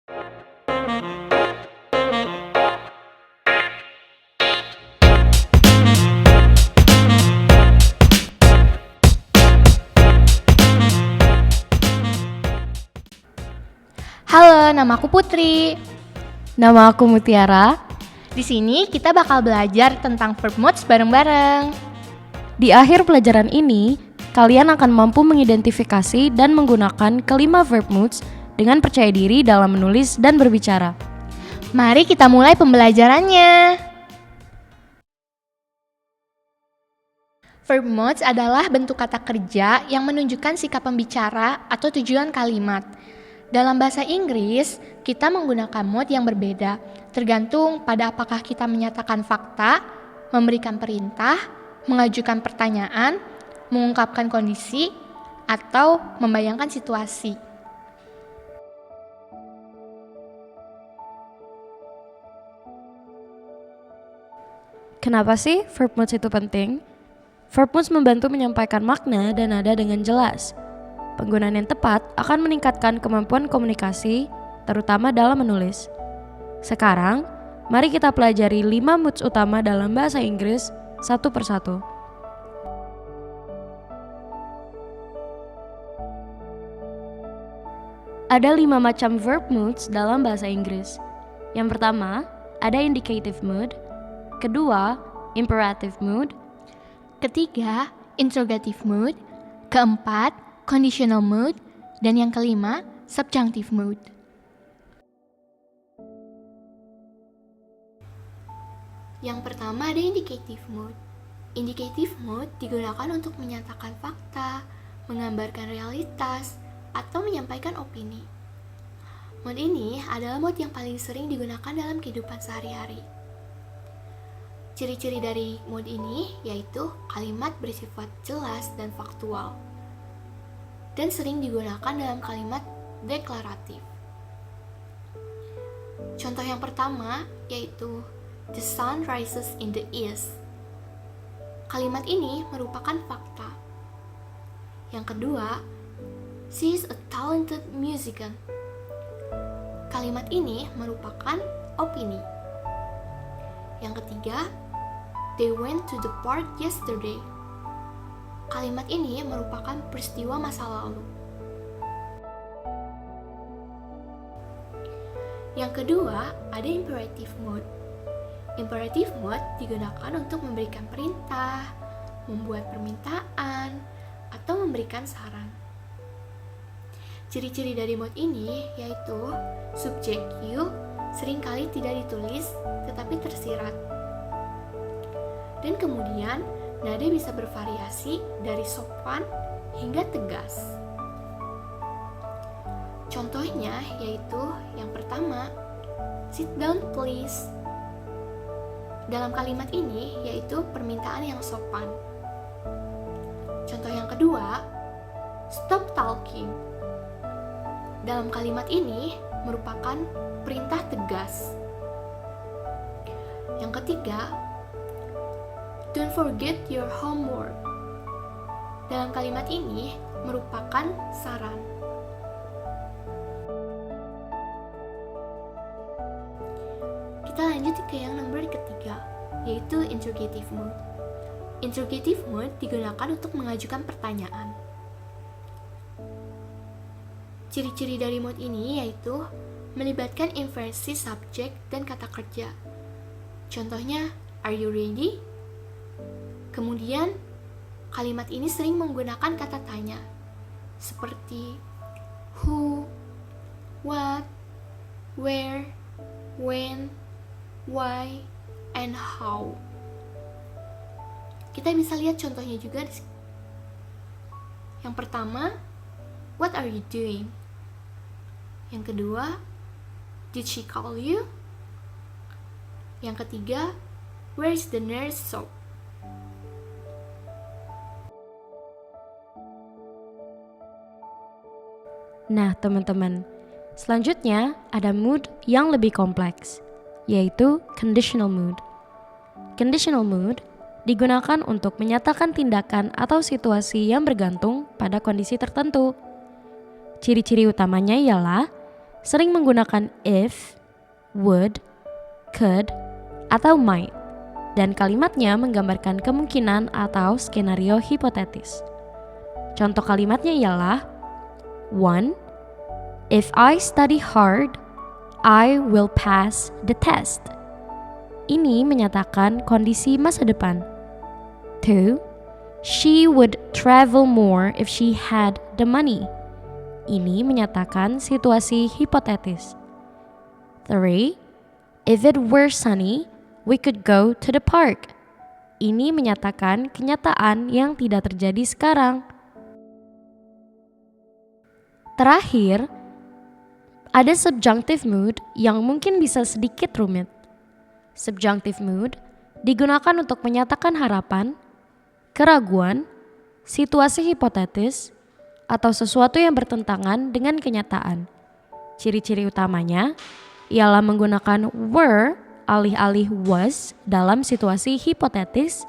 Halo, nama aku Putri. Nama aku Mutiara. Di sini kita bakal belajar tentang verb modes bareng-bareng. Di akhir pelajaran ini, kalian akan mampu mengidentifikasi dan menggunakan kelima verb modes dengan percaya diri dalam menulis dan berbicara. Mari kita mulai pembelajarannya. Verb modes adalah bentuk kata kerja yang menunjukkan sikap pembicara atau tujuan kalimat. Dalam bahasa Inggris, kita menggunakan mode yang berbeda, tergantung pada apakah kita menyatakan fakta, memberikan perintah, mengajukan pertanyaan, mengungkapkan kondisi, atau membayangkan situasi. Kenapa sih verb modes itu penting? Verb modes membantu menyampaikan makna dan nada dengan jelas. Penggunaan yang tepat akan meningkatkan kemampuan komunikasi, terutama dalam menulis. Sekarang, mari kita pelajari 5 moods utama dalam bahasa Inggris satu persatu. Ada 5 macam verb moods dalam bahasa Inggris. Yang pertama, ada indicative mood. Kedua, imperative mood. Ketiga, interrogative mood. Keempat, conditional mood. Dan yang kelima, subjunctive mood. Yang pertama ada indicative mood. Indicative mood digunakan untuk menyatakan fakta, menggambarkan realitas, atau menyampaikan opini. Mood ini adalah mood yang paling sering digunakan dalam kehidupan sehari-hari. Ciri-ciri dari mood ini yaitu kalimat bersifat jelas dan faktual, dan sering digunakan dalam kalimat deklaratif. Contoh yang pertama yaitu The sun rises in the east. Kalimat ini merupakan fakta. Yang kedua, she is a talented musician. Kalimat ini merupakan opini. Yang ketiga, they went to the park yesterday. Kalimat ini merupakan peristiwa masa lalu. Yang kedua, ada imperative mood. Imperative mood digunakan untuk memberikan perintah, membuat permintaan, atau memberikan saran. Ciri-ciri dari mood ini yaitu subjek you seringkali tidak ditulis tetapi tersirat. Dan kemudian nada bisa bervariasi dari sopan hingga tegas. Contohnya yaitu yang pertama, sit down please. Dalam kalimat ini yaitu permintaan yang sopan. Contoh yang kedua, stop talking. Dalam kalimat ini merupakan perintah tegas. Yang ketiga, don't forget your homework. Dalam kalimat ini merupakan saran. Kita lanjut ke yang nomor ketiga, yaitu interrogative mood. Interrogative mood digunakan untuk mengajukan pertanyaan. Ciri-ciri dari mood ini yaitu melibatkan inversi subjek dan kata kerja. Contohnya, are you ready? Kemudian, kalimat ini sering menggunakan kata tanya, seperti who, what, where, when, why, and how. Kita bisa lihat contohnya juga di sini. Yang pertama, what are you doing? Yang kedua, did she call you? Yang ketiga, where is the nearest shop? Nah, teman-teman, selanjutnya ada mood yang lebih kompleks, yaitu conditional mood. Conditional mood digunakan untuk menyatakan tindakan atau situasi yang bergantung pada kondisi tertentu. Ciri-ciri utamanya ialah sering menggunakan if, would, could, atau might, dan kalimatnya menggambarkan kemungkinan atau skenario hipotetis. Contoh kalimatnya ialah 1. If I study hard, I will pass the test. Ini menyatakan kondisi masa depan. 2. She would travel more if she had the money. Ini menyatakan situasi hipotetis. 3. If it were sunny, we could go to the park. Ini menyatakan kenyataan yang tidak terjadi sekarang. Terakhir, ada subjunctive mood yang mungkin bisa sedikit rumit. Subjunctive mood digunakan untuk menyatakan harapan, keraguan, situasi hipotetis, atau sesuatu yang bertentangan dengan kenyataan. Ciri-ciri utamanya ialah menggunakan were alih-alih was dalam situasi hipotetis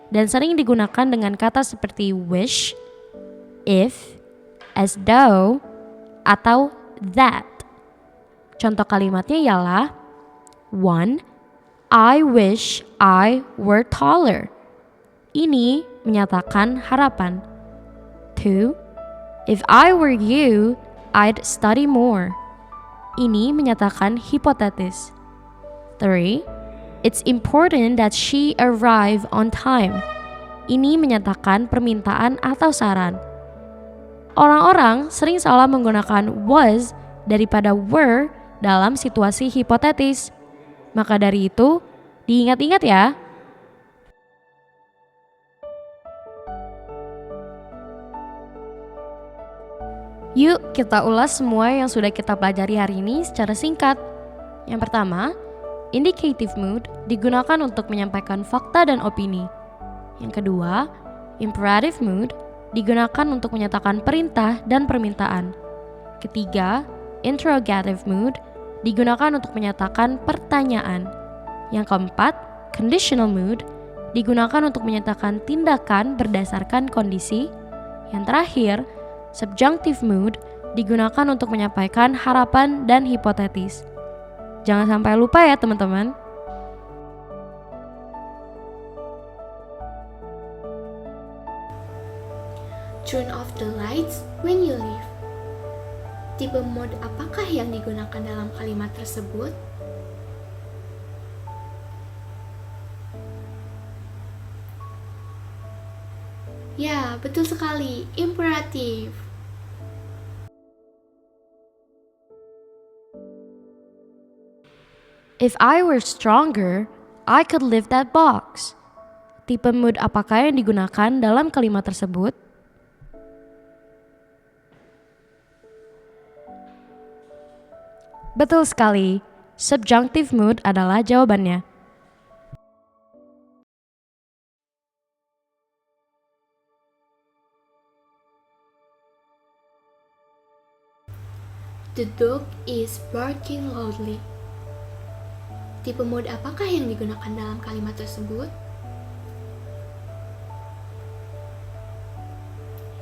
dan sering digunakan dengan kata seperti wish, if, as though, atau that. Contoh kalimatnya ialah 1. I wish I were taller. Ini menyatakan harapan. 2. If I were you, I'd study more. Ini menyatakan hipotetis. 3. It's important that she arrive on time. Ini menyatakan permintaan atau saran. Orang-orang sering salah menggunakan was daripada were dalam situasi hipotetis. Maka dari itu, diingat-ingat ya. Yuk kita ulas semua yang sudah kita pelajari hari ini secara singkat. Yang pertama, indicative mood digunakan untuk menyampaikan fakta dan opini. Yang kedua, imperative mood digunakan untuk menyatakan perintah dan permintaan. Ketiga, interrogative mood digunakan untuk menyatakan pertanyaan. Yang keempat, conditional mood digunakan untuk menyatakan tindakan berdasarkan kondisi. Yang terakhir, subjunctive mood digunakan untuk menyampaikan harapan dan hipotetis. Jangan sampai lupa ya teman-teman. Turn off the lights when you leave. Tipe mode apakah yang digunakan dalam kalimat tersebut? Ya, betul sekali, imperatif. If I were stronger, I could lift that box. Tipe mood apakah yang digunakan dalam kalimat tersebut? Betul sekali, subjunctive mood adalah jawabannya. The dog is barking loudly. Tipe mode apakah yang digunakan dalam kalimat tersebut?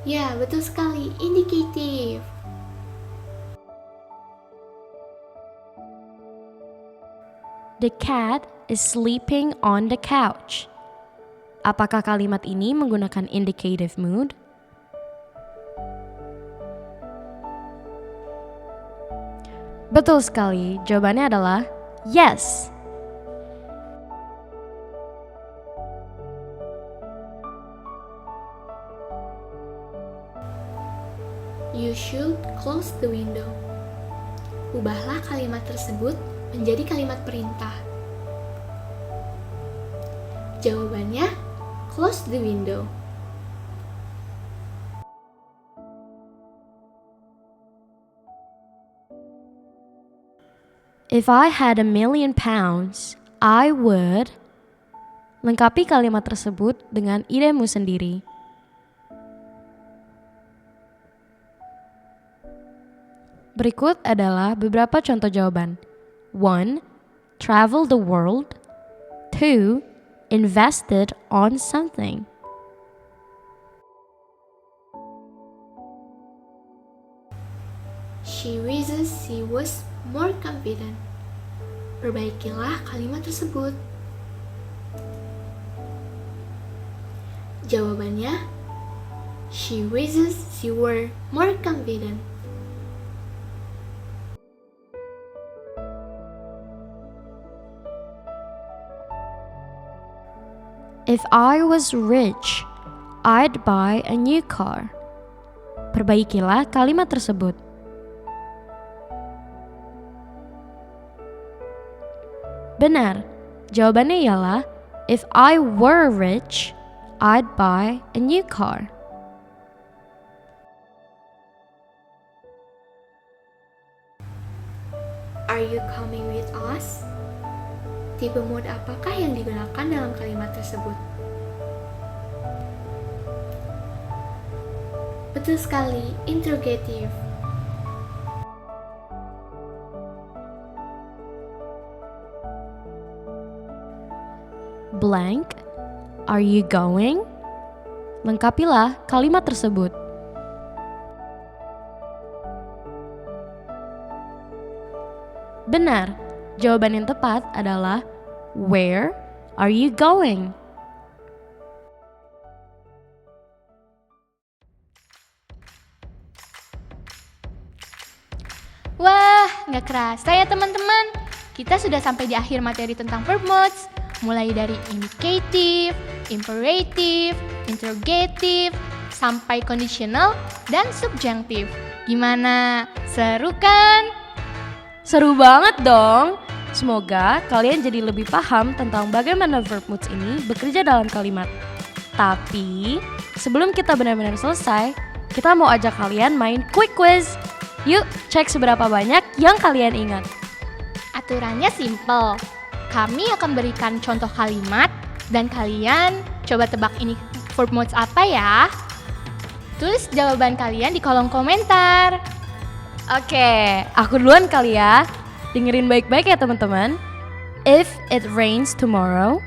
Ya, betul sekali, indicative. The cat is sleeping on the couch. Apakah kalimat ini menggunakan indicative mood? Betul sekali, jawabannya adalah yes. You should close the window. Ubahlah kalimat tersebut menjadi kalimat perintah. Jawabannya, close the window. If I had £1,000,000, I would. Lengkapi kalimat tersebut dengan idemu sendiri. Berikut adalah beberapa contoh jawaban. 1. Travel the world. 2. Invested on something. She wishes she was more confident. Perbaikilah kalimat tersebut. Jawabannya, she wishes she were more confident. If I was rich, I'd buy a new car. Perbaikilah kalimat tersebut. Benar, jawabannya ialah if I were rich, I'd buy a new car. Are you coming with us? Tipe mode apakah yang digunakan dalam kalimat tersebut? Betul sekali, interrogative. Blank, are you going? Lengkapilah kalimat tersebut. Benar, jawaban yang tepat adalah where are you going? Wah, nggak kerasa ya teman-teman. Kita sudah sampai di akhir materi tentang verb modes. Mulai dari indicative, imperative, interrogative, sampai conditional dan subjunctive. Gimana? Seru kan? Seru banget dong. Semoga kalian jadi lebih paham tentang bagaimana verb modes ini bekerja dalam kalimat. Tapi sebelum kita benar-benar selesai, kita mau ajak kalian main quick quiz. Yuk, cek seberapa banyak yang kalian ingat. Aturannya simple. Kami akan berikan contoh kalimat dan kalian coba tebak ini verb modes apa ya. Tulis jawaban kalian di kolom komentar. Oke, aku duluan kali ya. Dengerin baik-baik ya teman-teman. If it rains tomorrow,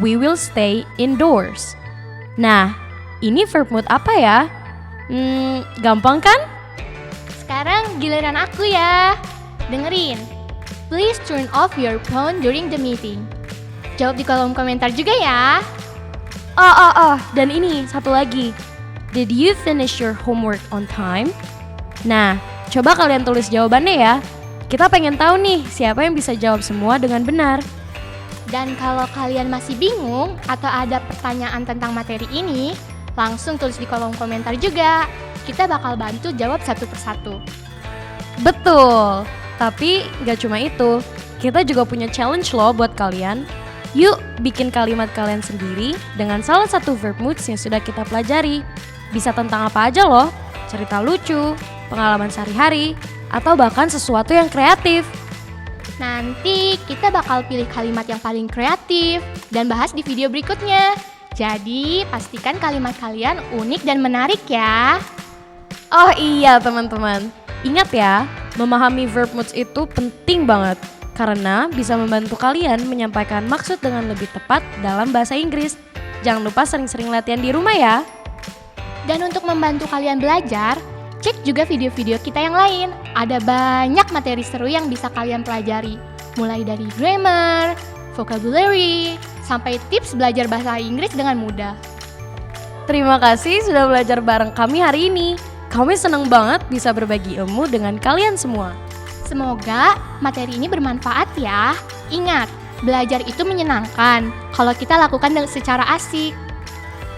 we will stay indoors. Nah, ini verb mode apa ya? Gampang kan? Sekarang giliran aku ya. Dengerin. Please turn off your phone during the meeting. Jawab di kolom komentar juga ya. Dan ini satu lagi. Did you finish your homework on time? Nah, coba kalian tulis jawabannya ya. Kita pengen tahu nih siapa yang bisa jawab semua dengan benar. Dan kalau kalian masih bingung atau ada pertanyaan tentang materi ini, langsung tulis di kolom komentar juga. Kita bakal bantu jawab satu persatu. Betul. Tapi gak cuma itu, kita juga punya challenge loh buat kalian. Yuk bikin kalimat kalian sendiri dengan salah satu verb moods yang sudah kita pelajari. Bisa tentang apa aja loh, cerita lucu, pengalaman sehari-hari, atau bahkan sesuatu yang kreatif. Nanti kita bakal pilih kalimat yang paling kreatif dan bahas di video berikutnya. Jadi pastikan kalimat kalian unik dan menarik ya. Oh iya teman-teman, ingat ya, memahami verb moods itu penting banget karena bisa membantu kalian menyampaikan maksud dengan lebih tepat dalam bahasa Inggris. Jangan lupa sering-sering latihan di rumah ya. Dan untuk membantu kalian belajar, cek juga video-video kita yang lain. Ada banyak materi seru yang bisa kalian pelajari. Mulai dari grammar, vocabulary, sampai tips belajar bahasa Inggris dengan mudah. Terima kasih sudah belajar bareng kami hari ini. Kami senang banget bisa berbagi ilmu dengan kalian semua. Semoga materi ini bermanfaat ya. Ingat, belajar itu menyenangkan kalau kita lakukan secara asik.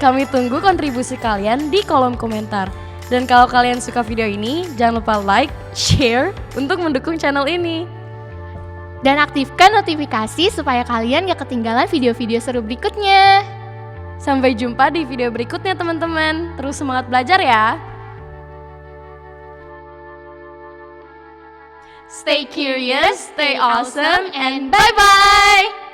Kami tunggu kontribusi kalian di kolom komentar. Dan kalau kalian suka video ini, jangan lupa like, share untuk mendukung channel ini. Dan aktifkan notifikasi supaya kalian gak ketinggalan video-video seru berikutnya. Sampai jumpa di video berikutnya teman-teman. Terus semangat belajar ya. Stay curious, stay awesome, and bye-bye!